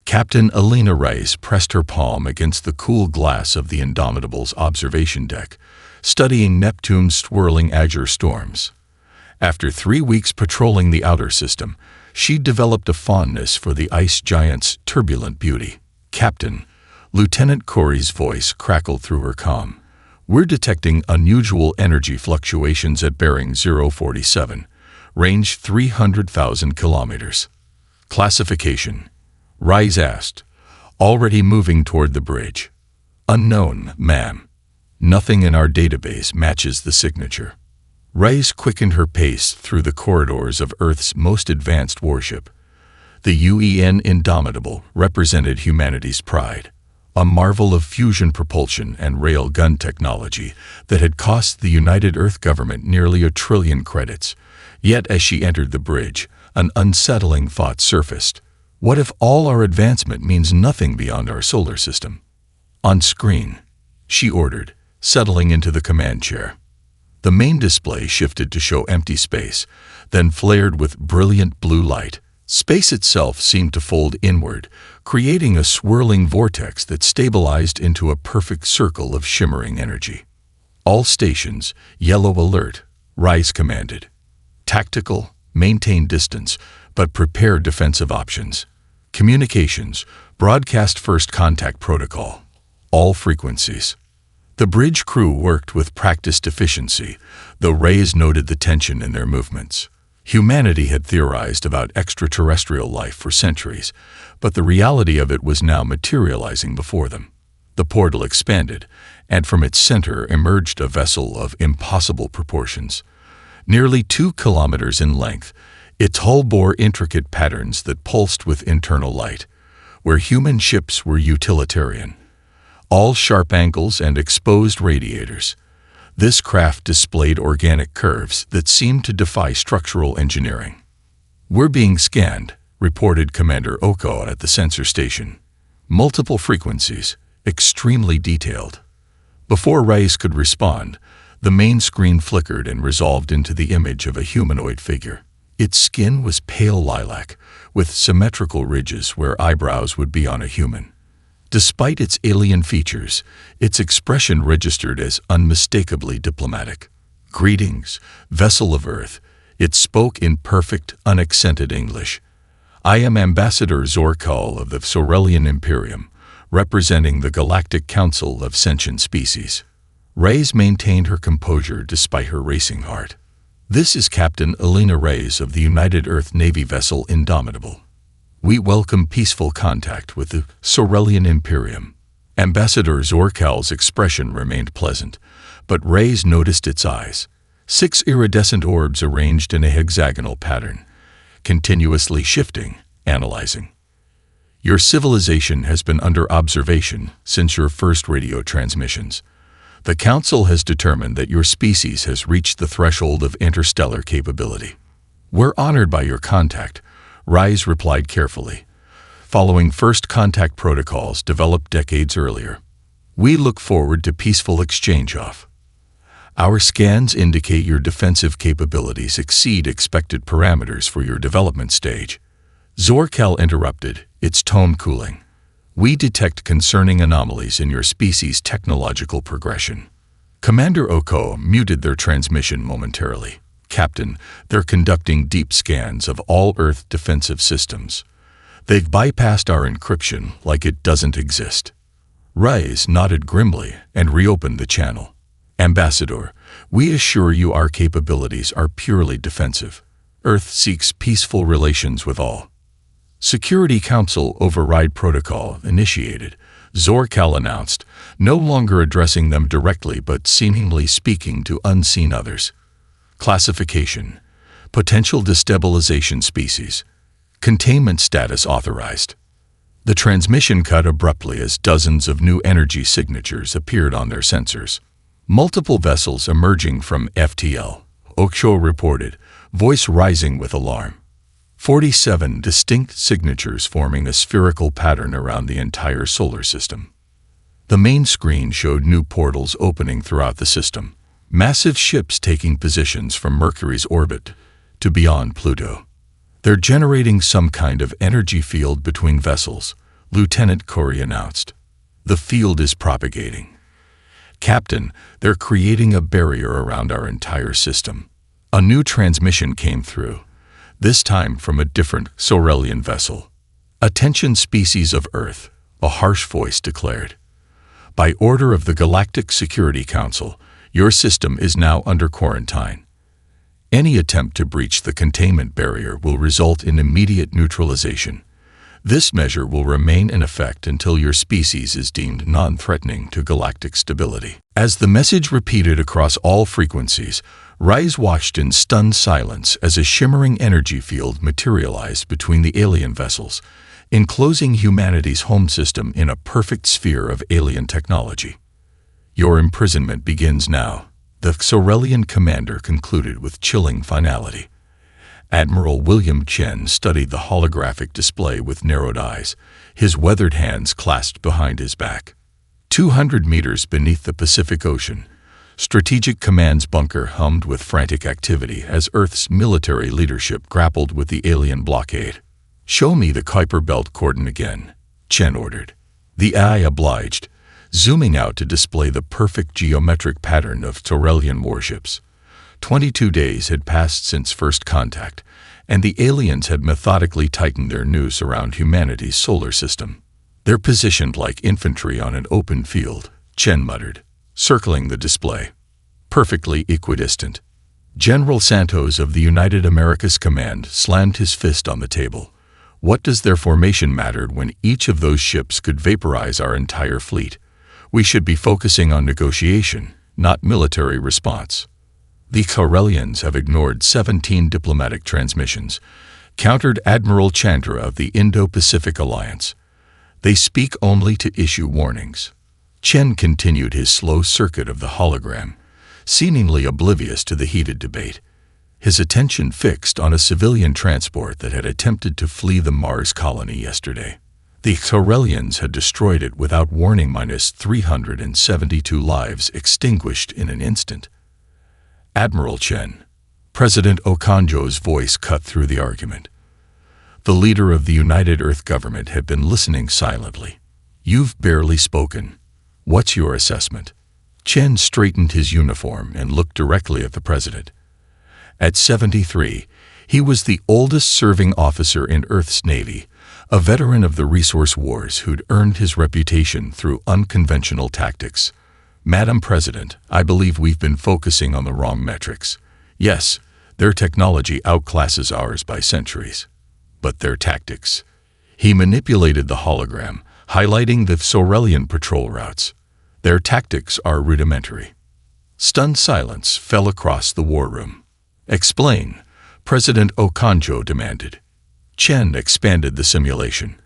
Captain Elena Reyes pressed her palm against the cool glass of the Indomitable's observation deck, studying Neptune's swirling azure storms. After 3 weeks patrolling the outer system, she'd developed a fondness for the ice giant's turbulent beauty. "Captain," Lieutenant Corey's voice crackled through her comm. "We're detecting unusual energy fluctuations at bearing 047, range 300,000 kilometers. Classification?" Reyes asked, already moving toward the bridge. "Unknown, ma'am. Nothing in our database matches the signature." Reyes quickened her pace through the corridors of Earth's most advanced warship. The UN Indomitable represented humanity's pride, a marvel of fusion propulsion and rail gun technology that had cost the United Earth government nearly 1 trillion credits. Yet as she entered the bridge, an unsettling thought surfaced. What if all our advancement means nothing beyond our solar system? "On screen," she ordered, settling into the command chair. The main display shifted to show empty space, then flared with brilliant blue light. Space itself seemed to fold inward, creating a swirling vortex that stabilized into a perfect circle of shimmering energy. "All stations, yellow alert," Reyes commanded. "Tactical, maintain distance, but prepare defensive options. Communications, broadcast first contact protocol. All frequencies." The bridge crew worked with practiced efficiency, though Reyes noted the tension in their movements. Humanity had theorized about extraterrestrial life for centuries, but the reality of it was now materializing before them. The portal expanded, and from its center emerged a vessel of impossible proportions. Nearly 2 kilometers in length, its hull bore intricate patterns that pulsed with internal light, where human ships were utilitarian. All sharp angles and exposed radiators. This craft displayed organic curves that seemed to defy structural engineering. "We're being scanned," reported Commander Oko at the sensor station. "Multiple frequencies, extremely detailed." Before Reyes could respond, the main screen flickered and resolved into the image of a humanoid figure. Its skin was pale lilac, with symmetrical ridges where eyebrows would be on a human. Despite its alien features, its expression registered as unmistakably diplomatic. "Greetings, vessel of Earth," it spoke in perfect, unaccented English. "I am Ambassador Zorkal of the Sorelian Imperium, representing the Galactic Council of Sentient Species." Reyes maintained her composure despite her racing heart. "This is Captain Elena Reyes of the United Earth Navy vessel Indomitable. We welcome peaceful contact with the Sorelian Imperium." Ambassador Zorkal's expression remained pleasant, but Reyes noticed its eyes. 6 iridescent orbs arranged in a hexagonal pattern, continuously shifting, analyzing. "Your civilization has been under observation since your first radio transmissions. The Council has determined that your species has reached the threshold of interstellar capability." "We're honored by your contact," Reyes replied carefully, following first contact protocols developed decades earlier. "We look forward to peaceful exchange-off. Our scans indicate your defensive capabilities exceed expected parameters for your development stage." Zorkal interrupted, its tone cooling. "We detect concerning anomalies in your species' technological progression." Commander Oko muted their transmission momentarily. "Captain, they're conducting deep scans of all Earth defensive systems. They've bypassed our encryption like it doesn't exist." Reyes nodded grimly and reopened the channel. "Ambassador, we assure you our capabilities are purely defensive. Earth seeks peaceful relations with all." "Security Council Override Protocol initiated," Zorkal announced, no longer addressing them directly but seemingly speaking to unseen others. "Classification: Potential Destabilization Species. Containment Status Authorized." The transmission cut abruptly as dozens of new energy signatures appeared on their sensors. "Multiple vessels emerging from FTL," Oksho reported, voice rising with alarm. 47 distinct signatures forming a spherical pattern around the entire solar system. The main screen showed new portals opening throughout the system. Massive ships taking positions from Mercury's orbit to beyond Pluto. "They're generating some kind of energy field between vessels," Lieutenant Corey announced. The field is propagating. Captain, they're creating a barrier around our entire system. A new transmission came through, this time from a different Sorelian vessel. Attention species of Earth, a harsh voice declared. By order of the Galactic Security Council, your system is now under quarantine. Any attempt to breach the containment barrier will result in immediate neutralization. This measure will remain in effect until your species is deemed non-threatening to galactic stability. As the message repeated across all frequencies, Rise watched in stunned silence as a shimmering energy field materialized between the alien vessels, enclosing humanity's home system in a perfect sphere of alien technology. Your imprisonment begins now, the Sorelian commander concluded with chilling finality. Admiral William Chen studied the holographic display with narrowed eyes, his weathered hands clasped behind his back. 200 meters beneath the Pacific Ocean, Strategic Command's bunker hummed with frantic activity as Earth's military leadership grappled with the alien blockade. "Show me the Kuiper Belt cordon again," Chen ordered. The eye obliged, zooming out to display the perfect geometric pattern of Sorelian warships. 22 days had passed since first contact, and the aliens had methodically tightened their noose around humanity's solar system. "They're positioned like infantry on an open field," Chen muttered, circling the display. "Perfectly equidistant." General Santos of the United Americas Command slammed his fist on the table. What does their formation matter when each of those ships could vaporize our entire fleet? We should be focusing on negotiation, not military response. The Sorelians have ignored 17 diplomatic transmissions, countered Admiral Chandra of the Indo-Pacific Alliance. They speak only to issue warnings. Chen continued his slow circuit of the hologram, seemingly oblivious to the heated debate, his attention fixed on a civilian transport that had attempted to flee the Mars colony yesterday. The Sorelians had destroyed it without warning, minus 372 lives extinguished in an instant. "Admiral Chen," President Okonjo's voice cut through the argument. The leader of the United Earth government had been listening silently. "You've barely spoken. What's your assessment?" Chen straightened his uniform and looked directly at the president. At 73, he was the oldest serving officer in Earth's Navy, a veteran of the resource wars who'd earned his reputation through unconventional tactics. "Madam President, I believe we've been focusing on the wrong metrics. Yes, their technology outclasses ours by centuries. But their tactics." He manipulated the hologram, highlighting the Sorelian patrol routes. "Their tactics are rudimentary." Stunned silence fell across the war room. "Explain," President Okonjo demanded. Chen expanded the simulation.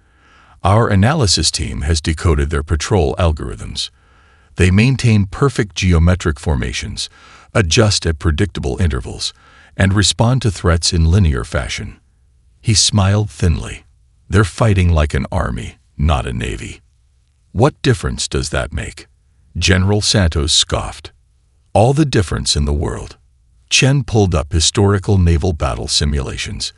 "Our analysis team has decoded their patrol algorithms. They maintain perfect geometric formations, adjust at predictable intervals, and respond to threats in linear fashion." He smiled thinly. "They're fighting like an army, not a navy." "What difference does that make?" General Santos scoffed. "All the difference in the world." Chen pulled up historical naval battle simulations.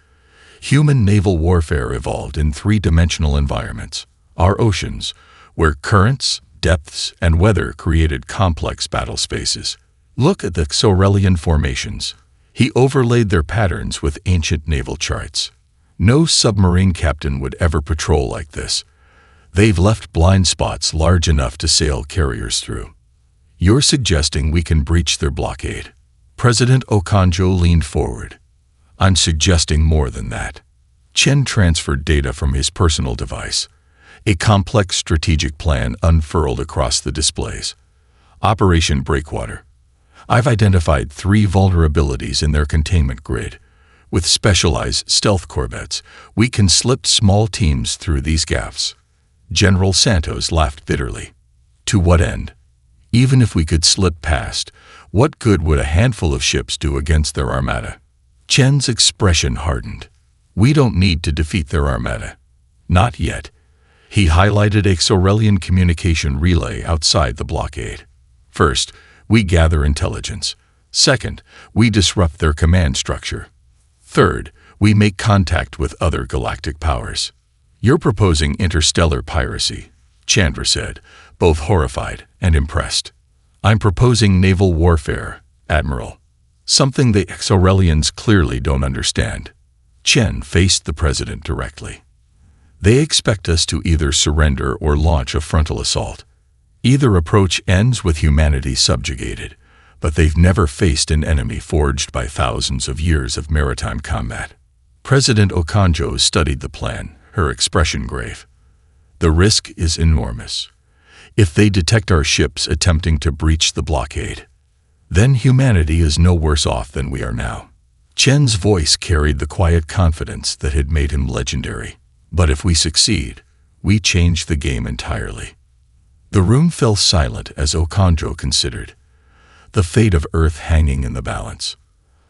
Human naval warfare evolved in three-dimensional environments, our oceans, where currents, depths, and weather created complex battle spaces. Look at the Sorelian formations. He overlaid their patterns with ancient naval charts. No submarine captain would ever patrol like this. They've left blind spots large enough to sail carriers through. "You're suggesting we can breach their blockade?" President Okonjo leaned forward. "I'm suggesting more than that." Chen transferred data from his personal device. A complex strategic plan unfurled across the displays. "Operation Breakwater. I've identified 3 vulnerabilities in their containment grid. With specialized stealth corvettes, we can slip small teams through these gaps." General Santos laughed bitterly. "To what end? Even if we could slip past, what good would a handful of ships do against their armada?" Chen's expression hardened. "We don't need to defeat their armada. Not yet." He highlighted a Sorelian communication relay outside the blockade. "First, we gather intelligence. Second, we disrupt their command structure. Third, we make contact with other galactic powers. "You're proposing interstellar piracy," Chandra said, both horrified and impressed. "I'm proposing naval warfare, Admiral. Something the Exorelians clearly don't understand." Chen faced the president directly. "They expect us to either surrender or launch a frontal assault. Either approach ends with humanity subjugated, but they've never faced an enemy forged by thousands of years of maritime combat." President Okonjo studied the plan, her expression grave. "The risk is enormous. If they detect our ships attempting to breach the blockade, then humanity is no worse off than we are now." Chen's voice carried the quiet confidence that had made him legendary. "But if we succeed, we change the game entirely." The room fell silent as Okonjo considered, the fate of Earth hanging in the balance.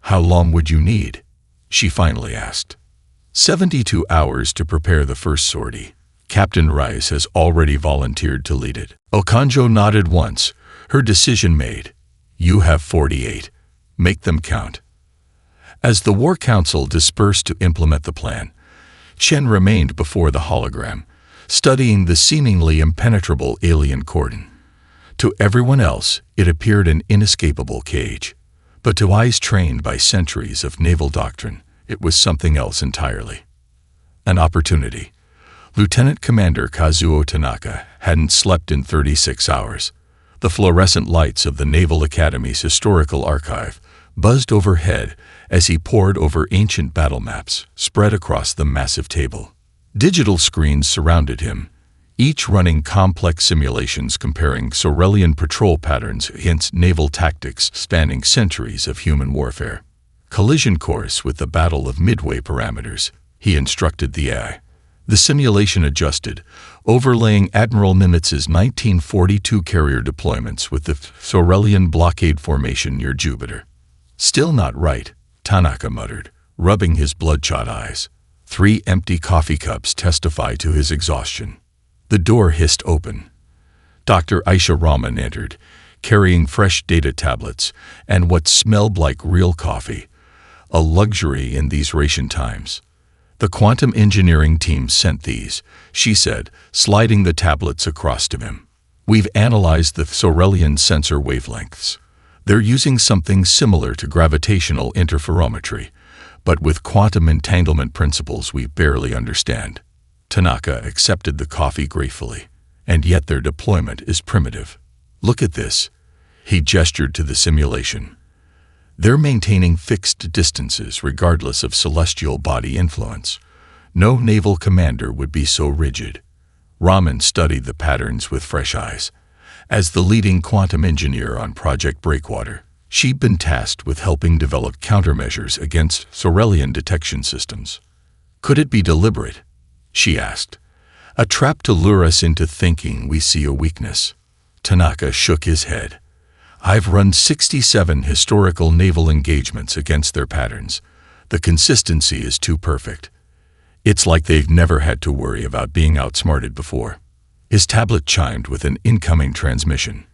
"How long would you need?" she finally asked. 72 hours to prepare the first sortie. Captain Rice has already volunteered to lead it." Okonjo nodded once, her decision made. "You have 48. Make them count." As the War Council dispersed to implement the plan, Chen remained before the hologram, studying the seemingly impenetrable alien cordon. To everyone else, it appeared an inescapable cage. But to eyes trained by centuries of naval doctrine, it was something else entirely. An opportunity. Lieutenant Commander Kazuo Tanaka hadn't slept in 36 hours. The fluorescent lights of the Naval Academy's historical archive buzzed overhead as he pored over ancient battle maps spread across the massive table. Digital screens surrounded him, each running complex simulations comparing Sorelian patrol patterns against naval tactics spanning centuries of human warfare. "Collision course with the Battle of Midway parameters," he instructed the AI. The simulation adjusted, overlaying Admiral Nimitz's 1942 carrier deployments with the Sorelian blockade formation near Jupiter. "Still not right," Tanaka muttered, rubbing his bloodshot eyes. 3 empty coffee cups testify to his exhaustion. The door hissed open. Dr. Aisha Rahman entered, carrying fresh data tablets and what smelled like real coffee, a luxury in these ration times. "The quantum engineering team sent these," she said, sliding the tablets across to him. "We've analyzed the Sorelian sensor wavelengths. They're using something similar to gravitational interferometry, but with quantum entanglement principles we barely understand." Tanaka accepted the coffee gratefully, "And yet their deployment is primitive. Look at this." He gestured to the simulation. "They're maintaining fixed distances regardless of celestial body influence. No naval commander would be so rigid." Rahman studied the patterns with fresh eyes. As the leading quantum engineer on Project Breakwater, she'd been tasked with helping develop countermeasures against Sorelian detection systems. "Could it be deliberate?" she asked. "A trap to lure us into thinking we see a weakness?" Tanaka shook his head. "I've run 67 historical naval engagements against their patterns. The consistency is too perfect. It's like they've never had to worry about being outsmarted before." His tablet chimed with an incoming transmission.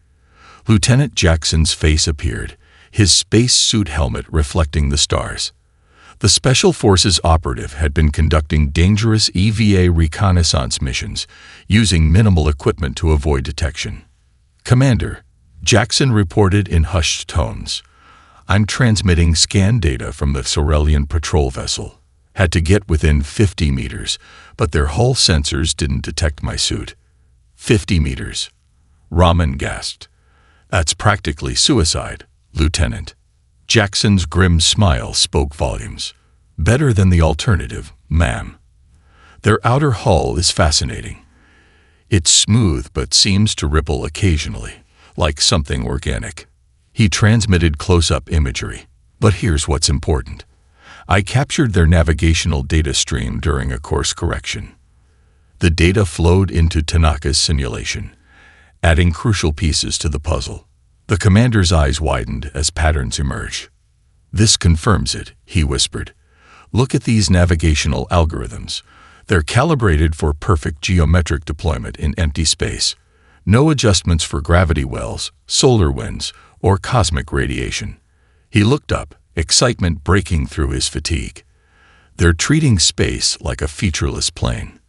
Lieutenant Jackson's face appeared, his space suit helmet reflecting the stars. The Special Forces operative had been conducting dangerous EVA reconnaissance missions, using minimal equipment to avoid detection. "Commander," Jackson reported in hushed tones, "I'm transmitting scan data from the Sorelian patrol vessel. Had to get within 50 meters, but their hull sensors didn't detect my suit." 50 meters. Rahman gasped. "That's practically suicide, Lieutenant." Jackson's grim smile spoke volumes. "Better than the alternative, ma'am. Their outer hull is fascinating. It's smooth but seems to ripple occasionally, like something organic." He transmitted close-up imagery. "But here's what's important. I captured their navigational data stream during a course correction." The data flowed into Tanaka's simulation, adding crucial pieces to the puzzle. The commander's eyes widened as patterns emerged. "This confirms it," he whispered. "Look at these navigational algorithms. They're calibrated for perfect geometric deployment in empty space. No adjustments for gravity wells, solar winds, or cosmic radiation." He looked up, excitement breaking through his fatigue. "They're treating space like a featureless plane.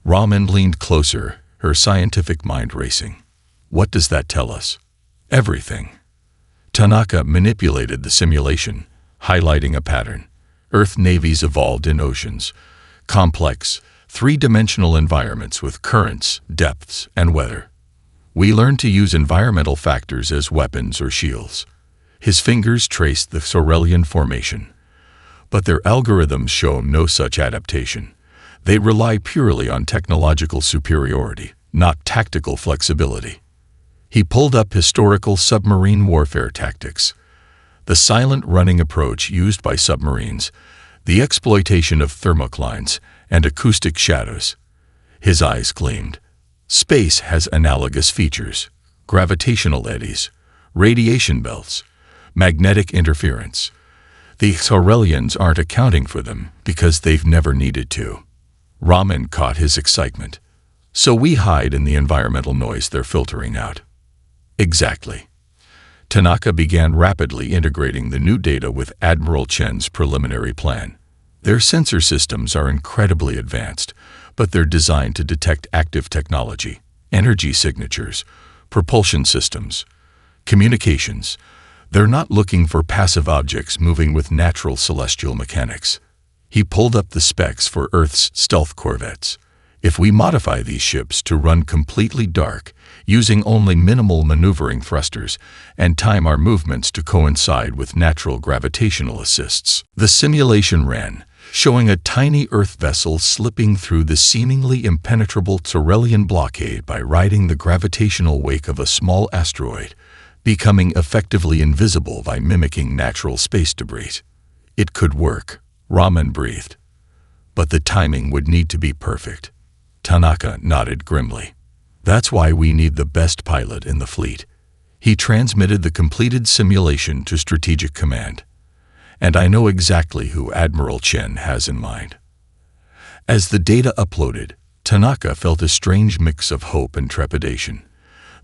Ramen leaned closer, her scientific mind racing. What does that tell us? Everything. Tanaka manipulated the simulation, highlighting a pattern. Earth navies evolved in oceans, complex, three-dimensional environments with currents, depths, and weather. We learned to use environmental factors as weapons or shields. His fingers traced the Sorelian formation. But their algorithms show no such adaptation. They rely purely on technological superiority, not tactical flexibility. He pulled up historical submarine warfare tactics. The silent running approach used by submarines, the exploitation of thermoclines and acoustic shadows. His eyes gleamed. Space has analogous features: gravitational eddies, radiation belts, magnetic interference. The Sorelians aren't accounting for them because they've never needed to. Ramen caught his excitement. So we hide in the environmental noise they're filtering out. Exactly. Tanaka began rapidly integrating the new data with Admiral Chen's preliminary plan. Their sensor systems are incredibly advanced, but they're designed to detect active technology, energy signatures, propulsion systems, communications. They're not looking for passive objects moving with natural celestial mechanics. He pulled up the specs for Earth's stealth corvettes. If we modify these ships to run completely dark, using only minimal maneuvering thrusters, and time our movements to coincide with natural gravitational assists. The simulation ran, showing a tiny Earth vessel slipping through the seemingly impenetrable Galactic Blockade by riding the gravitational wake of a small asteroid, becoming effectively invisible by mimicking natural space debris. It could work, Ramen breathed. But the timing would need to be perfect. Tanaka nodded grimly. That's why we need the best pilot in the fleet. He transmitted the completed simulation to Strategic Command. And I know exactly who Admiral Chen has in mind. As the data uploaded, Tanaka felt a strange mix of hope and trepidation.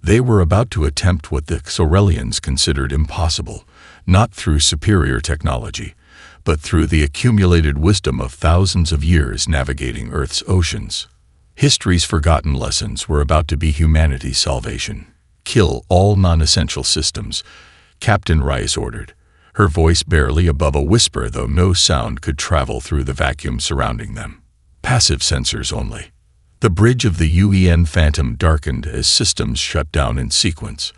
They were about to attempt what the Sorelians considered impossible, not through superior technology, but through the accumulated wisdom of thousands of years navigating Earth's oceans. History's forgotten lessons were about to be humanity's salvation. Kill all non-essential systems, Captain Rice ordered, her voice barely above a whisper, though no sound could travel through the vacuum surrounding them. Passive sensors only. The bridge of the UEN Phantom darkened as systems shut down in sequence.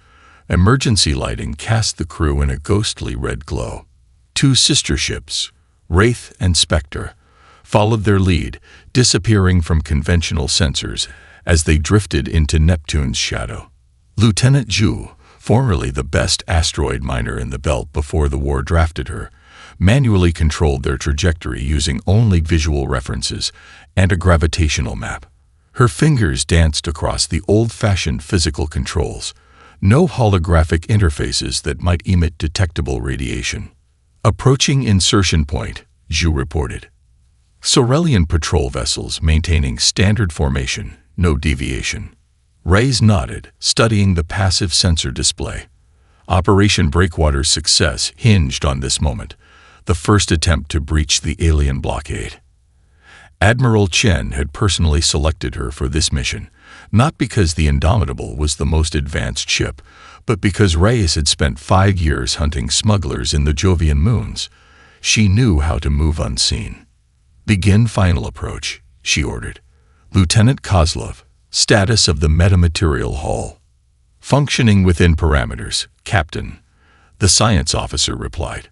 Emergency lighting cast the crew in a ghostly red glow. Two sister ships, Wraith and Spectre, followed their lead, disappearing from conventional sensors as they drifted into Neptune's shadow. Lieutenant Zhu, formerly the best asteroid miner in the belt before the war drafted her, manually controlled their trajectory using only visual references and a gravitational map. Her fingers danced across the old-fashioned physical controls, no holographic interfaces that might emit detectable radiation. Approaching insertion point, Zhu reported. Sorelian patrol vessels maintaining standard formation, no deviation. Reyes nodded, studying the passive sensor display. Operation Breakwater's success hinged on this moment, the first attempt to breach the alien blockade. Admiral Chen had personally selected her for this mission, not because the Indomitable was the most advanced ship, but because Reyes had spent 5 years hunting smugglers in the Jovian moons. She knew how to move unseen. Begin final approach, she ordered. Lieutenant Kozlov, status of the metamaterial hull. Functioning within parameters, Captain, the science officer replied.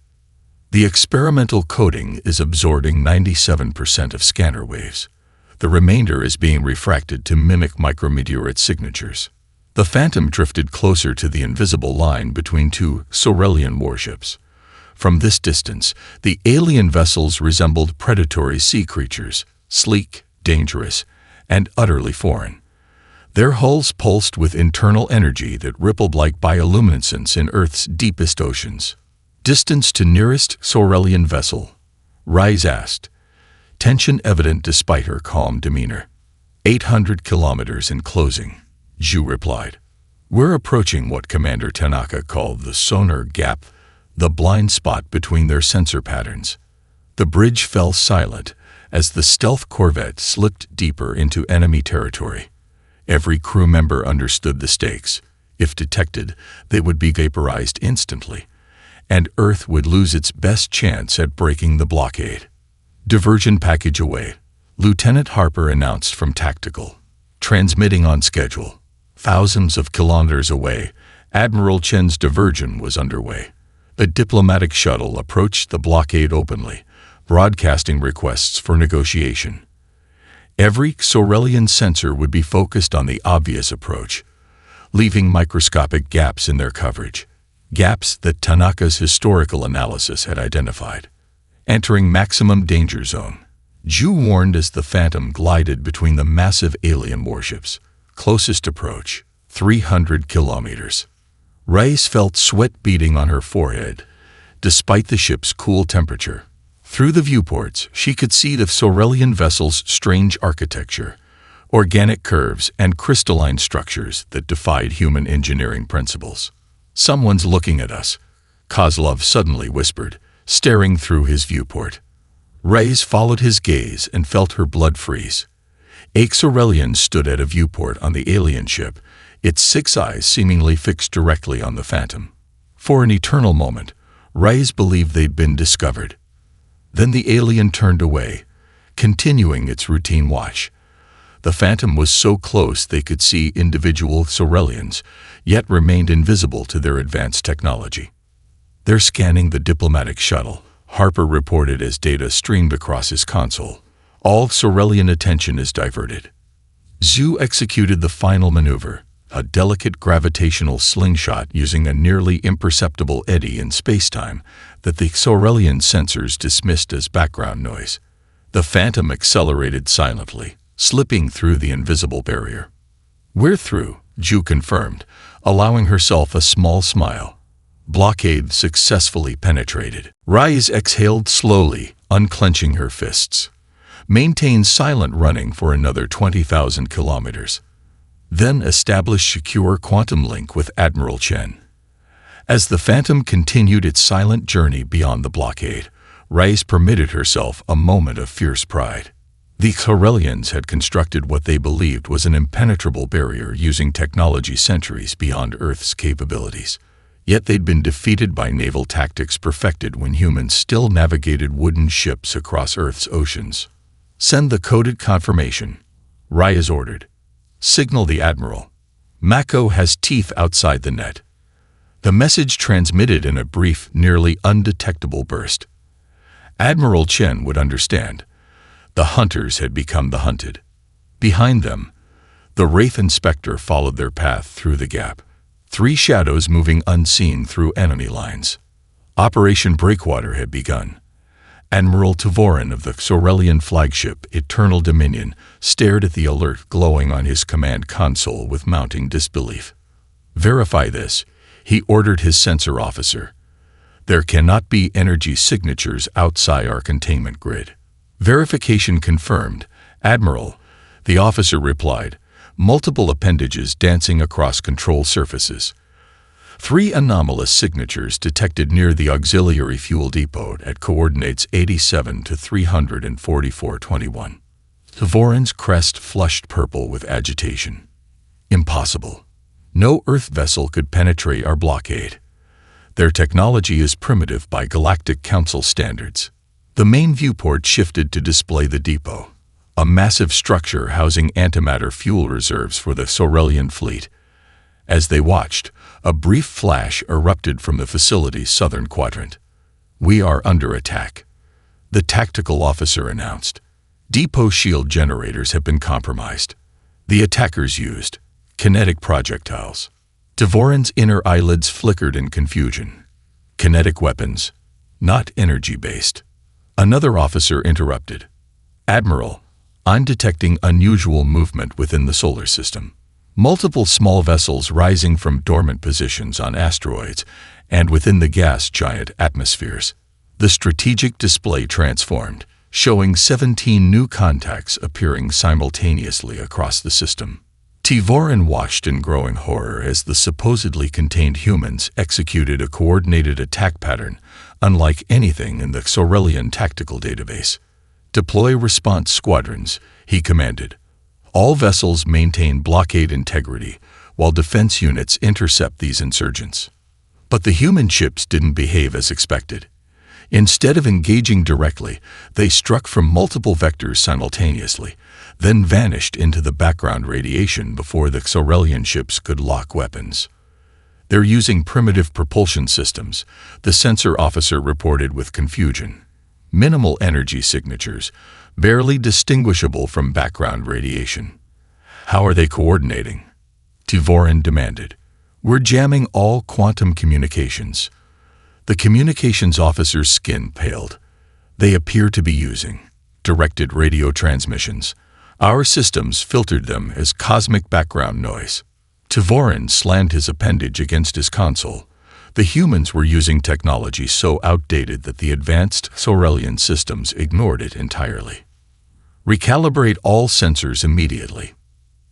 The experimental coating is absorbing 97% of scanner waves. The remainder is being refracted to mimic micrometeorite signatures. The Phantom drifted closer to the invisible line between two Sorelian warships. From this distance, the alien vessels resembled predatory sea creatures, sleek, dangerous, and utterly foreign. Their hulls pulsed with internal energy that rippled like bioluminescence in Earth's deepest oceans. Distance to nearest Sorelian vessel, Rise asked, tension evident despite her calm demeanor. 800 kilometers in closing, Zhu replied. We're approaching what Commander Tanaka called the sonar gap, the blind spot between their sensor patterns. The bridge fell silent as the stealth corvette slipped deeper into enemy territory. Every crew member understood the stakes. If detected, they would be vaporized instantly, and Earth would lose its best chance at breaking the blockade. Diversion package away, Lieutenant Harper announced from Tactical. Transmitting on schedule. Thousands of kilometers away, Admiral Chen's diversion was underway. A diplomatic shuttle approached the blockade openly, broadcasting requests for negotiation. Every Xorelian sensor would be focused on the obvious approach, leaving microscopic gaps in their coverage, gaps that Tanaka's historical analysis had identified. Entering maximum danger zone, Ju warned as the Phantom glided between the massive alien warships. Closest approach, 300 kilometers. Reyes felt sweat beading on her forehead, despite the ship's cool temperature. Through the viewports, she could see the Xorelian vessel's strange architecture, organic curves and crystalline structures that defied human engineering principles. "Someone's looking at us," Kozlov suddenly whispered, staring through his viewport. Reyes followed his gaze and felt her blood freeze. A Xorelian stood at a viewport on the alien ship, its 6 eyes seemingly fixed directly on the Phantom. For an eternal moment, Reyes believed they'd been discovered. Then the alien turned away, continuing its routine watch. The Phantom was so close they could see individual Xorelians, yet remained invisible to their advanced technology. "They're scanning the diplomatic shuttle," Harper reported as data streamed across his console. "All Xorelian attention is diverted." Zhu executed the final maneuver, a delicate gravitational slingshot using a nearly imperceptible eddy in spacetime that the Xorelian sensors dismissed as background noise. The Phantom accelerated silently, slipping through the invisible barrier. "We're through," Zhu confirmed, allowing herself a small smile. Blockade successfully penetrated. Reyes exhaled slowly, unclenching her fists. Maintained silent running for another 20,000 kilometers. Then established secure quantum link with Admiral Chen. As the Phantom continued its silent journey beyond the blockade, Reyes permitted herself a moment of fierce pride. The Xorelians had constructed what they believed was an impenetrable barrier using technology centuries beyond Earth's capabilities. Yet they'd been defeated by naval tactics perfected when humans still navigated wooden ships across Earth's oceans. "Send the coded confirmation," Reyes ordered. "Signal the Admiral. Mako has teeth outside the net." The message transmitted in a brief, nearly undetectable burst. Admiral Chen would understand. The hunters had become the hunted. Behind them, the Wraith Inspector followed their path through the gap. 3 shadows moving unseen through enemy lines. Operation Breakwater had begun. Admiral Tavorin of the Xorelian flagship Eternal Dominion stared at the alert glowing on his command console with mounting disbelief. "Verify this," he ordered his sensor officer. "There cannot be energy signatures outside our containment grid." "Verification confirmed, Admiral," the officer replied, multiple appendages dancing across control surfaces. 3 anomalous signatures detected near the auxiliary fuel depot at coordinates 87 to 34421. Tavorin's crest flushed purple with agitation. "Impossible. No Earth vessel could penetrate our blockade. Their technology is primitive by Galactic Council standards." The main viewport shifted to display the depot, a massive structure housing antimatter fuel reserves for the Xorelian fleet. As they watched, a brief flash erupted from the facility's southern quadrant. "We are under attack," the tactical officer announced. "Depot shield generators have been compromised. The attackers used kinetic projectiles." Tavorin's inner eyelids flickered in confusion. "Kinetic weapons, not energy-based." Another officer interrupted. "Admiral, I'm detecting unusual movement within the solar system. Multiple small vessels rising from dormant positions on asteroids and within the gas giant atmospheres." The strategic display transformed, showing 17 new contacts appearing simultaneously across the system. Tavorin watched in growing horror as the supposedly contained humans executed a coordinated attack pattern unlike anything in the Xorelian tactical database. Deploy response squadrons, he commanded. All vessels maintain blockade integrity, while defense units intercept these insurgents. But the human ships didn't behave as expected. Instead of engaging directly, they struck from multiple vectors simultaneously, then vanished into the background radiation before the Xorelian ships could lock weapons. "They're using primitive propulsion systems," the sensor officer reported with confusion. "Minimal energy signatures, barely distinguishable from background radiation." "How are they coordinating?" Tivorin demanded. "We're jamming all quantum communications." The communications officer's skin paled. "They appear to be using directed radio transmissions. Our systems filtered them as cosmic background noise." Tivorin slammed his appendage against his console. The humans were using technology so outdated that the advanced Xorelian systems ignored it entirely. "Recalibrate all sensors immediately.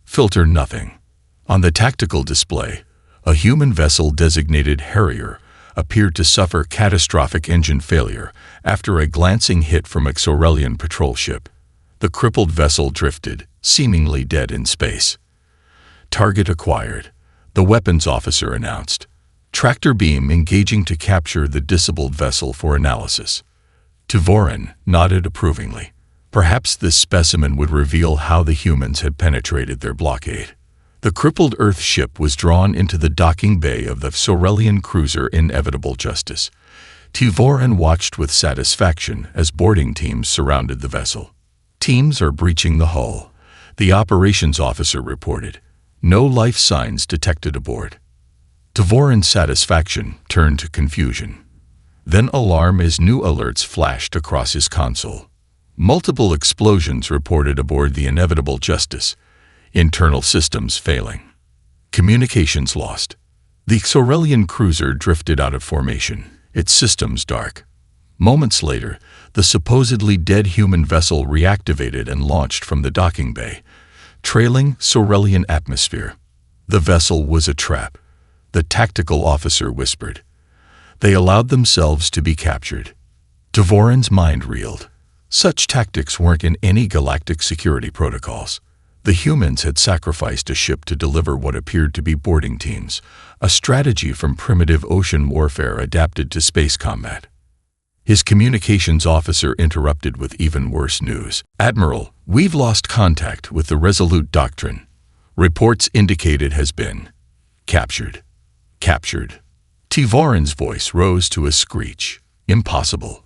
Filter nothing." On the tactical display, a human vessel designated Harrier appeared to suffer catastrophic engine failure after a glancing hit from a Xorelian patrol ship. The crippled vessel drifted, seemingly dead in space. "Target acquired," the weapons officer announced. "Tractor beam engaging to capture the disabled vessel for analysis." Tivorin nodded approvingly. Perhaps this specimen would reveal how the humans had penetrated their blockade. The crippled Earth ship was drawn into the docking bay of the Xorelian cruiser Inevitable Justice. Tivorin watched with satisfaction as boarding teams surrounded the vessel. "Teams are breaching the hull," the operations officer reported. "No life signs detected aboard." Tivorin's satisfaction turned to confusion. Then alarm as new alerts flashed across his console. Multiple explosions reported aboard the Inevitable Justice. Internal systems failing. Communications lost. The Xorelian cruiser drifted out of formation, its systems dark. Moments later, the supposedly dead human vessel reactivated and launched from the docking bay, trailing Xorelian atmosphere. The vessel was a trap, the tactical officer whispered. They allowed themselves to be captured. Tivorin's mind reeled. Such tactics weren't in any galactic security protocols. The humans had sacrificed a ship to deliver what appeared to be boarding teams, a strategy from primitive ocean warfare adapted to space combat. His communications officer interrupted with even worse news. "Admiral, we've lost contact with the Resolute Doctrine. Reports indicate it has been captured." Captured. Tivorin's voice rose to a screech. "Impossible.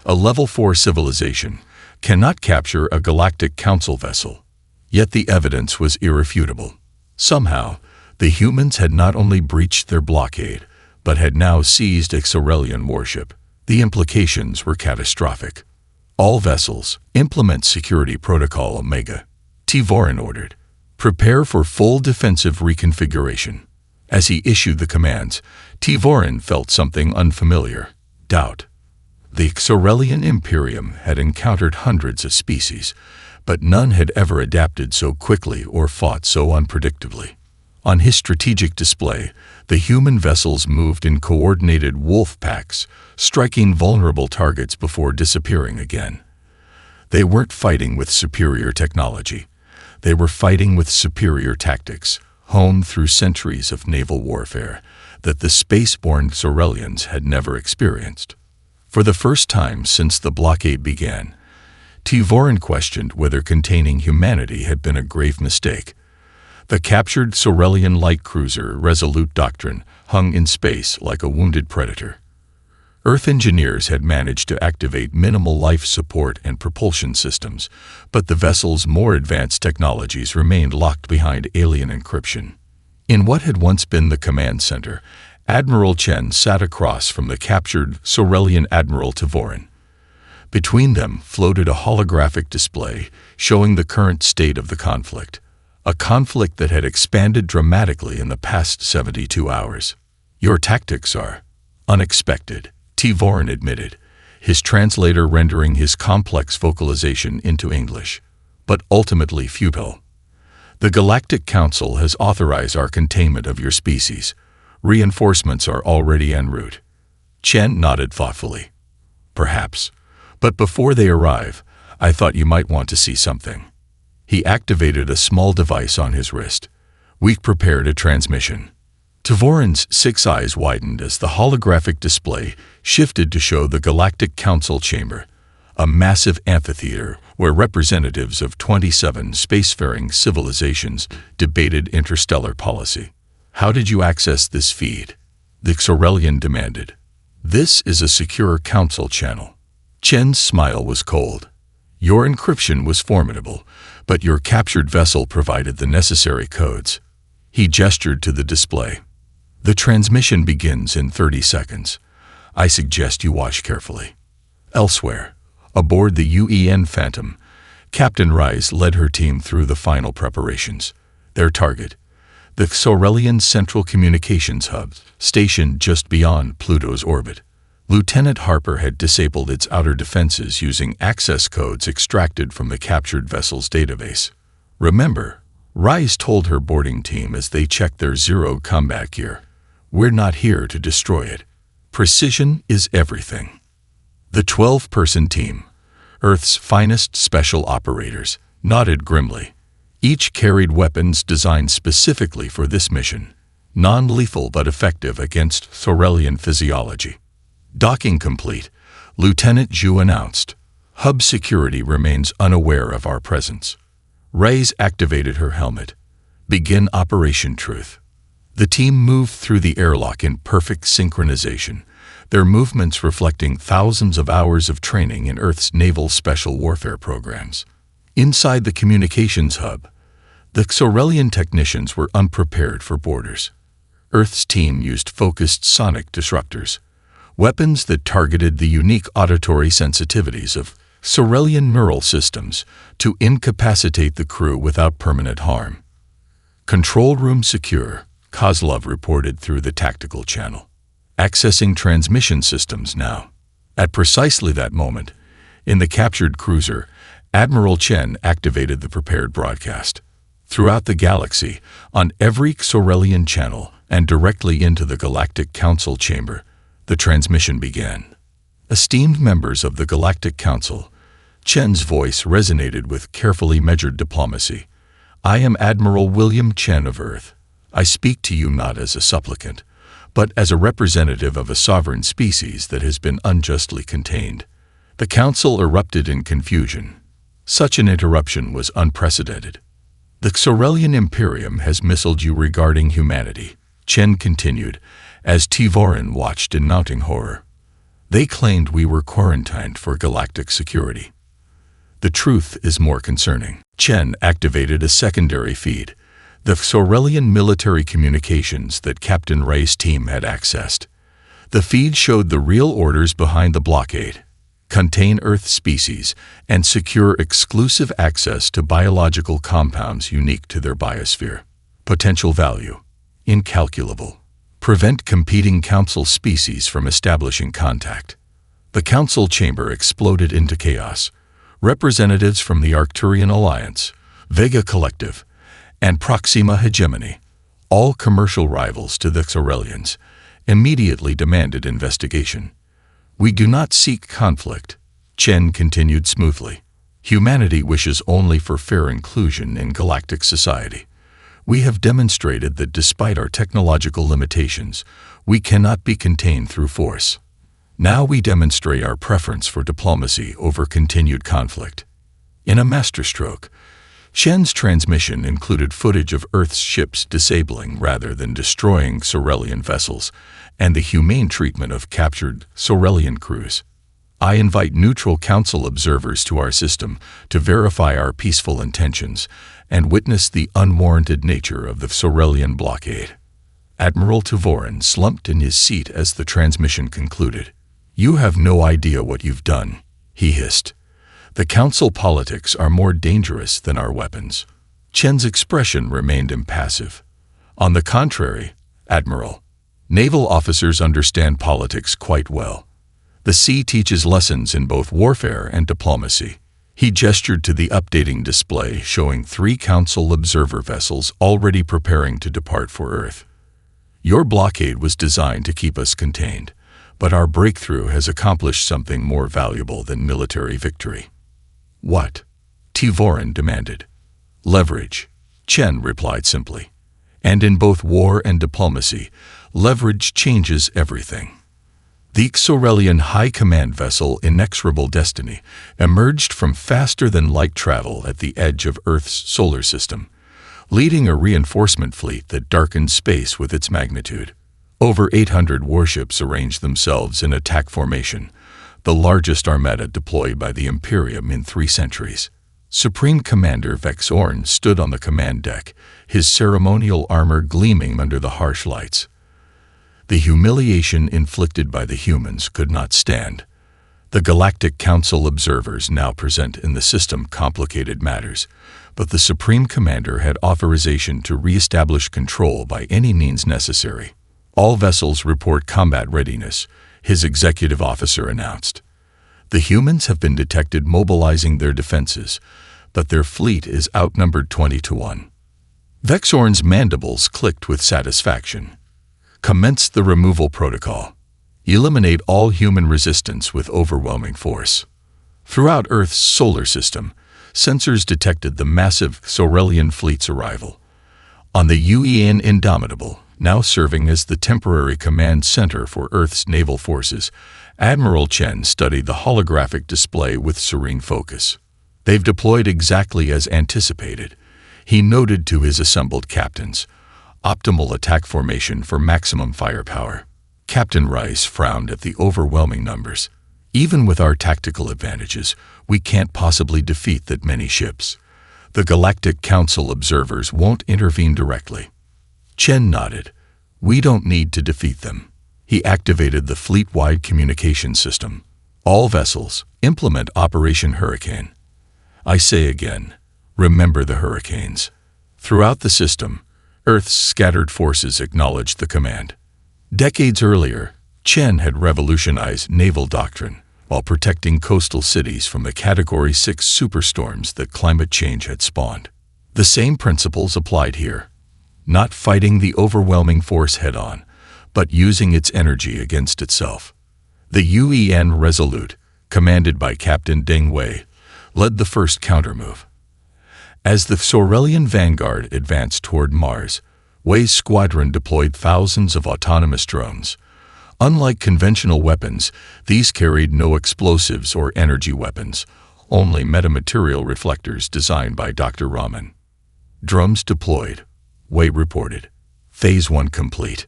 A Level 4 civilization cannot capture a Galactic Council vessel." Yet the evidence was irrefutable. Somehow, the humans had not only breached their blockade, but had now seized a Xorelian warship. The implications were catastrophic. "All vessels, implement Security Protocol Omega," Tivorin ordered. "Prepare for full defensive reconfiguration." As he issued the commands, Tivorin felt something unfamiliar: doubt. The Xorelian Imperium had encountered hundreds of species, but none had ever adapted so quickly or fought so unpredictably. On his strategic display, the human vessels moved in coordinated wolf packs, striking vulnerable targets before disappearing again. They weren't fighting with superior technology. They were fighting with superior tactics, honed through centuries of naval warfare that the space-born Xorelians had never experienced. For the first time since the blockade began, Tivorin questioned whether containing humanity had been a grave mistake. The captured Xorelian light cruiser Resolute Doctrine hung in space like a wounded predator. Earth engineers had managed to activate minimal life support and propulsion systems, but the vessel's more advanced technologies remained locked behind alien encryption. In what had once been the command center, Admiral Chen sat across from the captured Xorelian Admiral Tivorin. Between them floated a holographic display showing the current state of the conflict, a conflict that had expanded dramatically in the past 72 hours. "Your tactics are unexpected," Tivorin admitted, his translator rendering his complex vocalization into English, "but ultimately futile. The Galactic Council has authorized our containment of your species. Reinforcements are already en route." Chen nodded thoughtfully. "Perhaps. But before they arrive, I thought you might want to see something." He activated a small device on his wrist. We prepared a transmission. Tavorin's 6 eyes widened as the holographic display shifted to show the Galactic Council chamber, a massive amphitheater where representatives of 27 spacefaring civilizations debated interstellar policy. "How did you access this feed?" the Xorelian demanded. "This is a secure council channel." Chen's smile was cold. "Your encryption was formidable, but your captured vessel provided the necessary codes." He gestured to the display. "The transmission begins in 30 seconds. I suggest you watch carefully." Elsewhere, aboard the UEN Phantom, Captain Rice led her team through the final preparations. Their target, the Xorelian Central Communications Hub, stationed just beyond Pluto's orbit. Lieutenant Harper had disabled its outer defenses using access codes extracted from the captured vessel's database. "Remember," Rice told her boarding team as they checked their Zero combat gear, "we're not here to destroy it. Precision is everything." The 12-person team, Earth's finest special operators, nodded grimly. Each carried weapons designed specifically for this mission, non-lethal but effective against Xorelian physiology. Docking complete, Lieutenant Zhu announced. "Hub security remains unaware of our presence." Reyes activated her helmet. "Begin Operation Truth." The team moved through the airlock in perfect synchronization, their movements reflecting thousands of hours of training in Earth's naval special warfare programs. Inside the communications hub, the Xorelian technicians were unprepared for boarders. Earth's team used focused sonic disruptors, weapons that targeted the unique auditory sensitivities of Xorelian neural systems to incapacitate the crew without permanent harm. "Control room secure," Kozlov reported through the tactical channel. "Accessing transmission systems now." At precisely that moment, in the captured cruiser, Admiral Chen activated the prepared broadcast. Throughout the galaxy, on every Xorelian channel, and directly into the Galactic Council chamber, the transmission began. "Esteemed members of the Galactic Council," Chen's voice resonated with carefully measured diplomacy. "I am Admiral William Chen of Earth. I speak to you not as a supplicant, but as a representative of a sovereign species that has been unjustly contained." The Council erupted in confusion. Such an interruption was unprecedented. "The Xorelian Imperium has missiled you regarding humanity," Chen continued, as Tavorin watched in mounting horror. "They claimed we were quarantined for galactic security. The truth is more concerning." Chen activated a secondary feed, the Xorelian military communications that Captain Ray's team had accessed. The feed showed the real orders behind the blockade: contain Earth species and secure exclusive access to biological compounds unique to their biosphere. Potential value: incalculable. Prevent competing Council species from establishing contact. The Council chamber exploded into chaos. Representatives from the Arcturian Alliance, Vega Collective, and Proxima Hegemony, all commercial rivals to the Xorelians, immediately demanded investigation. "We do not seek conflict," Chen continued smoothly. "Humanity wishes only for fair inclusion in galactic society. We have demonstrated that despite our technological limitations, we cannot be contained through force. Now we demonstrate our preference for diplomacy over continued conflict." In a masterstroke, Chen's transmission included footage of Earth's ships disabling rather than destroying Xorelian vessels, and the humane treatment of captured Xorelian crews. "I invite neutral Council observers to our system to verify our peaceful intentions and witness the unwarranted nature of the Xorelian blockade." Admiral Tavorin slumped in his seat as the transmission concluded. "You have no idea what you've done," he hissed. "The Council politics are more dangerous than our weapons." Chen's expression remained impassive. "On the contrary, Admiral, naval officers understand politics quite well. The sea teaches lessons in both warfare and diplomacy." He gestured to the updating display showing 3 Council observer vessels already preparing to depart for Earth. "Your blockade was designed to keep us contained, but our breakthrough has accomplished something more valuable than military victory." What? Tivorin demanded. Leverage, Chen replied simply. And in both war and diplomacy, leverage changes everything. The Xorelian High Command vessel Inexorable Destiny emerged from faster-than-light travel at the edge of Earth's solar system, leading a reinforcement fleet that darkened space with its magnitude. Over 800 warships arranged themselves in attack formation, the largest armada deployed by the Imperium in 3 centuries. Supreme Commander Vex Orn stood on the command deck, his ceremonial armor gleaming under the harsh lights. The humiliation inflicted by the humans could not stand. The Galactic Council observers now present in the system complicated matters, but the Supreme Commander had authorization to re-establish control by any means necessary. All vessels report combat readiness, his executive officer announced. The humans have been detected mobilizing their defenses, but their fleet is outnumbered 20-1. Vexorn's mandibles clicked with satisfaction. Commence the removal protocol. Eliminate all human resistance with overwhelming force. Throughout Earth's solar system, sensors detected the massive Xorelian fleet's arrival. On the UEN Indomitable, now serving as the temporary command center for Earth's naval forces, Admiral Chen studied the holographic display with serene focus. They've deployed exactly as anticipated, he noted to his assembled captains. Optimal attack formation for maximum firepower. Captain Rice frowned at the overwhelming numbers. Even with our tactical advantages, we can't possibly defeat that many ships. The Galactic Council observers won't intervene directly. Chen nodded. We don't need to defeat them. He activated the fleet-wide communication system. All vessels, implement Operation Hurricane. I say again, remember the hurricanes. Throughout the system, Earth's scattered forces acknowledged the command. Decades earlier, Chen had revolutionized naval doctrine while protecting coastal cities from the Category 6 superstorms that climate change had spawned. The same principles applied here. Not fighting the overwhelming force head-on, but using its energy against itself. The UEN Resolute, commanded by Captain Deng Wei, led the first countermove. As the Xorelian vanguard advanced toward Mars, Wei's squadron deployed thousands of autonomous drones. Unlike conventional weapons, these carried no explosives or energy weapons, only metamaterial reflectors designed by Dr. Raman. Drones deployed, Wei reported. Phase 1 complete.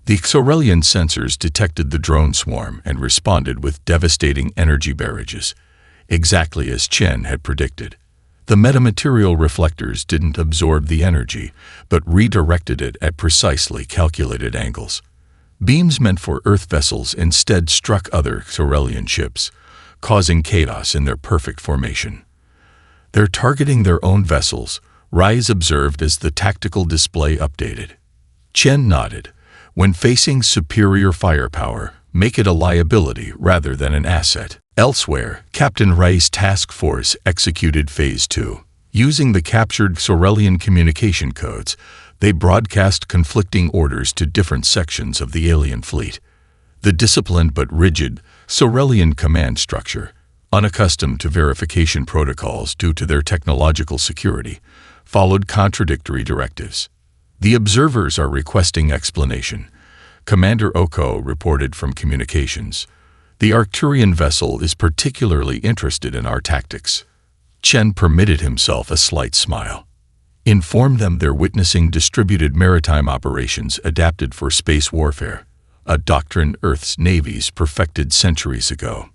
The Xorelian sensors detected the drone swarm and responded with devastating energy barrages, exactly as Chen had predicted. The metamaterial reflectors didn't absorb the energy, but redirected it at precisely calculated angles. Beams meant for Earth vessels instead struck other Xorelian ships, causing chaos in their perfect formation. They're targeting their own vessels, Rise observed as the tactical display updated. Chen nodded. When facing superior firepower, make it a liability rather than an asset. Elsewhere, Captain Rice's task force executed Phase 2. Using the captured Xorelian communication codes, they broadcast conflicting orders to different sections of the alien fleet. The disciplined but rigid Xorelian command structure, unaccustomed to verification protocols due to their technological security, followed contradictory directives. The observers are requesting explanation. Commander Oko reported from communications. The Arcturian vessel is particularly interested in our tactics. Chen permitted himself a slight smile. Inform them they're witnessing distributed maritime operations adapted for space warfare, a doctrine Earth's navies perfected centuries ago.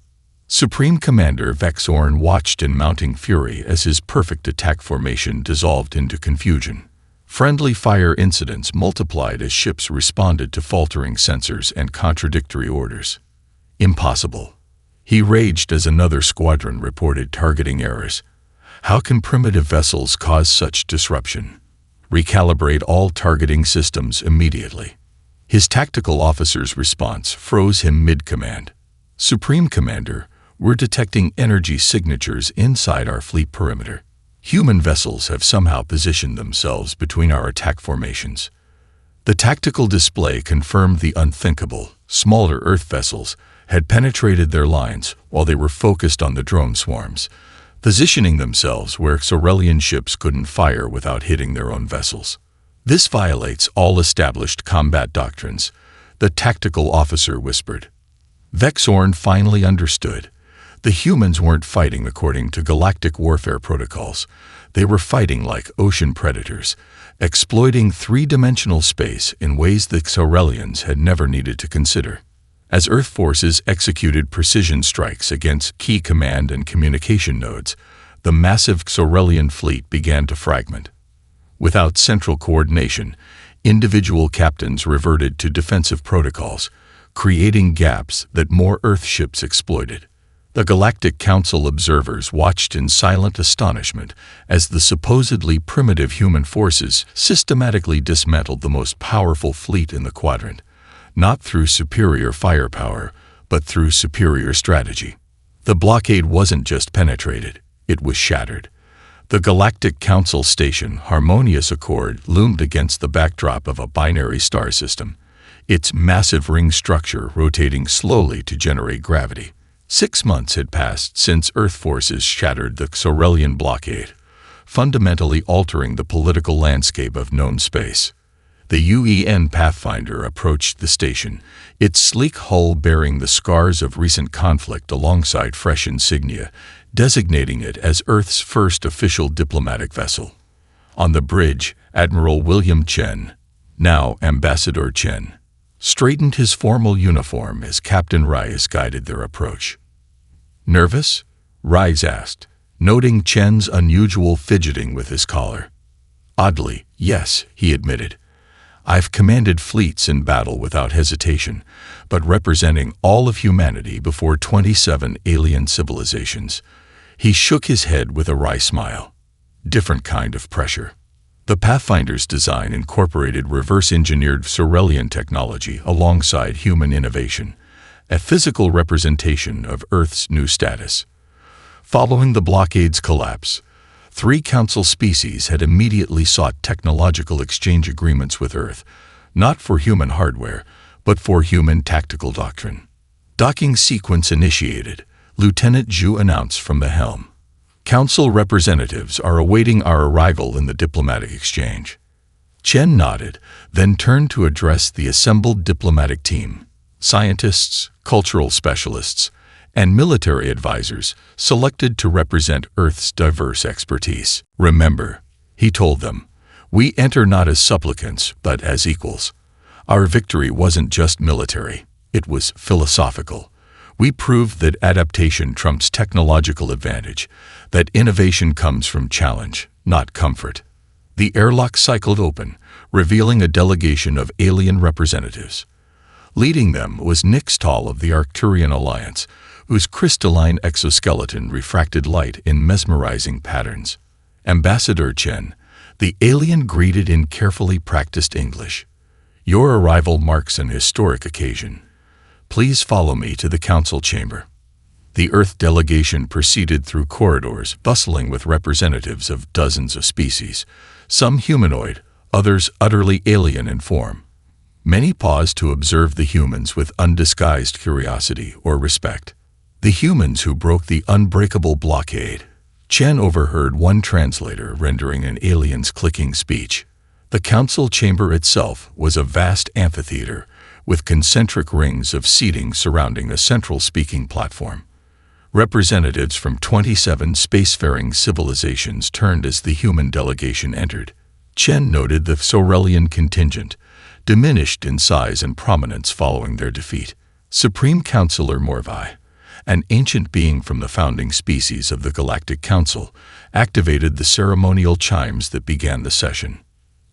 Supreme Commander Vex Orn watched in mounting fury as his perfect attack formation dissolved into confusion. Friendly fire incidents multiplied as ships responded to faltering sensors and contradictory orders. Impossible. He raged as another squadron reported targeting errors. How can primitive vessels cause such disruption? Recalibrate all targeting systems immediately. His tactical officer's response froze him mid-command. Supreme Commander, we're detecting energy signatures inside our fleet perimeter. Human vessels have somehow positioned themselves between our attack formations. The tactical display confirmed the unthinkable. Smaller Earth vessels had penetrated their lines while they were focused on the drone swarms. positioning themselves where Xorelian ships couldn't fire without hitting their own vessels. "This violates all established combat doctrines," the tactical officer whispered. Vexorn finally understood. The humans weren't fighting according to galactic warfare protocols. They were fighting like ocean predators, exploiting three-dimensional space in ways that Xorelians had never needed to consider. As Earth forces executed precision strikes against key command and communication nodes, the massive Xorelian fleet began to fragment. Without central coordination, individual captains reverted to defensive protocols, creating gaps that more Earth ships exploited. The Galactic Council observers watched in silent astonishment as the supposedly primitive human forces systematically dismantled the most powerful fleet in the quadrant, not through superior firepower, but through superior strategy. The blockade wasn't just penetrated, it was shattered. The Galactic Council station, Harmonious Accord, loomed against the backdrop of a binary star system, its massive ring structure rotating slowly to generate gravity. 6 months had passed since Earth forces shattered the Xorelian blockade, fundamentally altering the political landscape of known space. The UEN Pathfinder approached the station, its sleek hull bearing the scars of recent conflict alongside fresh insignia, designating it as Earth's first official diplomatic vessel. On the bridge, Admiral William Chen, now Ambassador Chen, straightened his formal uniform as Captain Reyes guided their approach. "Nervous?" Reyes asked, noting Chen's unusual fidgeting with his collar. "Oddly, yes," he admitted. "I've commanded fleets in battle without hesitation, but representing all of humanity before 27 alien civilizations." He shook his head with a wry smile. Different kind of pressure. The Pathfinder's design incorporated reverse-engineered Xorelian technology alongside human innovation, a physical representation of Earth's new status. Following the blockade's collapse, 3 Council species had immediately sought technological exchange agreements with Earth, not for human hardware, but for human tactical doctrine. "Docking sequence initiated," Lieutenant Zhu announced from the helm. "Council representatives are awaiting our arrival in the diplomatic exchange." Chen nodded, then turned to address the assembled diplomatic team. Scientists, cultural specialists, and military advisors selected to represent Earth's diverse expertise. "Remember," he told them, "we enter not as supplicants, but as equals. Our victory wasn't just military, it was philosophical. We proved that adaptation trumps technological advantage, that innovation comes from challenge, not comfort." The airlock cycled open, revealing a delegation of alien representatives. Leading them was Nixtal of the Arcturian Alliance, whose crystalline exoskeleton refracted light in mesmerizing patterns. Ambassador Chen, the alien greeted in carefully practiced English. "Your arrival marks an historic occasion. Please follow me to the council chamber." The Earth delegation proceeded through corridors bustling with representatives of dozens of species, some humanoid, others utterly alien in form. Many paused to observe the humans with undisguised curiosity or respect. The humans who broke the unbreakable blockade. Chen overheard one translator rendering an alien's clicking speech. The council chamber itself was a vast amphitheater, with concentric rings of seating surrounding a central speaking platform. Representatives from 27 spacefaring civilizations turned as the human delegation entered. Chen noted the Xorelian contingent, diminished in size and prominence following their defeat. Supreme Counselor Morvi, an ancient being from the founding species of the Galactic Council, activated the ceremonial chimes that began the session.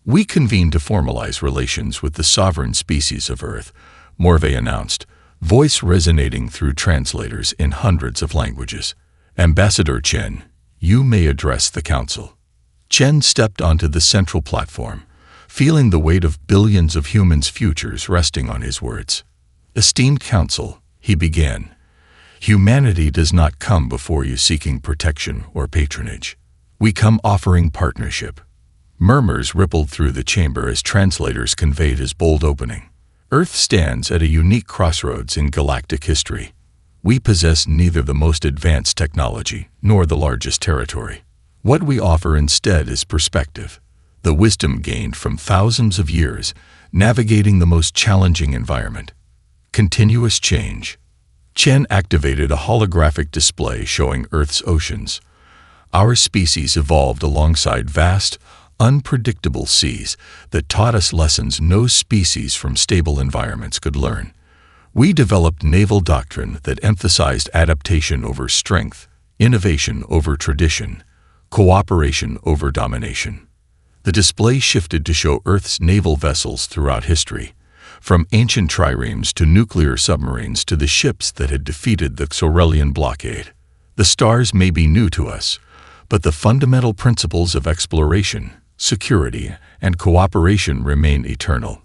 "We convene to formalize relations with the sovereign species of Earth," Morve announced, voice resonating through translators in hundreds of languages. "Ambassador Chen, you may address the council." Chen stepped onto the central platform, feeling the weight of billions of humans' futures resting on his words. "Esteemed council," he began, "humanity does not come before you seeking protection or patronage. We come offering partnership." Murmurs rippled through the chamber as translators conveyed his bold opening. Earth stands at a unique crossroads in galactic history. We possess neither the most advanced technology nor the largest territory. What we offer instead is perspective, the wisdom gained from thousands of years navigating the most challenging environment. Continuous change. Chen activated a holographic display showing Earth's oceans. Our species evolved alongside vast, unpredictable seas that taught us lessons no species from stable environments could learn. We developed naval doctrine that emphasized adaptation over strength, innovation over tradition, cooperation over domination. The display shifted to show Earth's naval vessels throughout history, from ancient triremes to nuclear submarines to the ships that had defeated the Galactic Blockade. The stars may be new to us, but the fundamental principles of exploration, security, and cooperation remain eternal.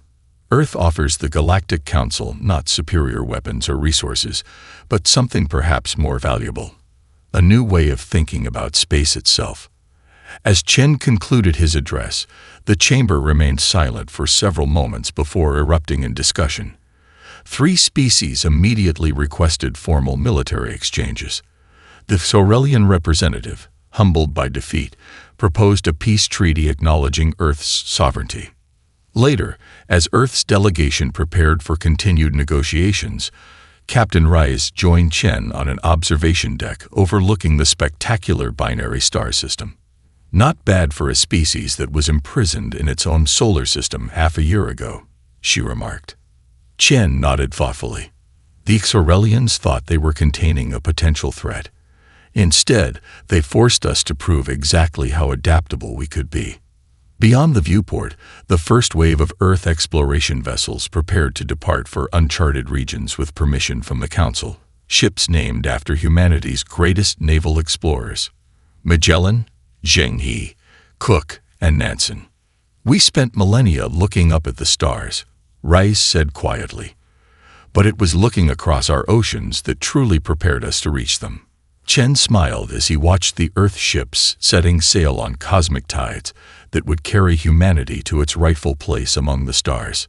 Earth offers the Galactic Council not superior weapons or resources, but something perhaps more valuable: a new way of thinking about space itself. As Chen concluded his address, the chamber remained silent for several moments before erupting in discussion. 3 species immediately requested formal military exchanges. The Saurelian representative, humbled by defeat, proposed a peace treaty acknowledging Earth's sovereignty. Later, as Earth's delegation prepared for continued negotiations, Captain Rice joined Chen on an observation deck overlooking the spectacular binary star system. Not bad for a species that was imprisoned in its own solar system half a year ago, she remarked. Chen nodded thoughtfully. The Saurelians thought they were containing a potential threat. Instead, they forced us to prove exactly how adaptable we could be. Beyond the viewport, the first wave of Earth exploration vessels prepared to depart for uncharted regions with permission from the Council, ships named after humanity's greatest naval explorers: Magellan, Zheng He, Cook, and Nansen. We spent millennia looking up at the stars, Rice said quietly. But it was looking across our oceans that truly prepared us to reach them. Chen smiled as he watched the Earth ships setting sail on cosmic tides that would carry humanity to its rightful place among the stars.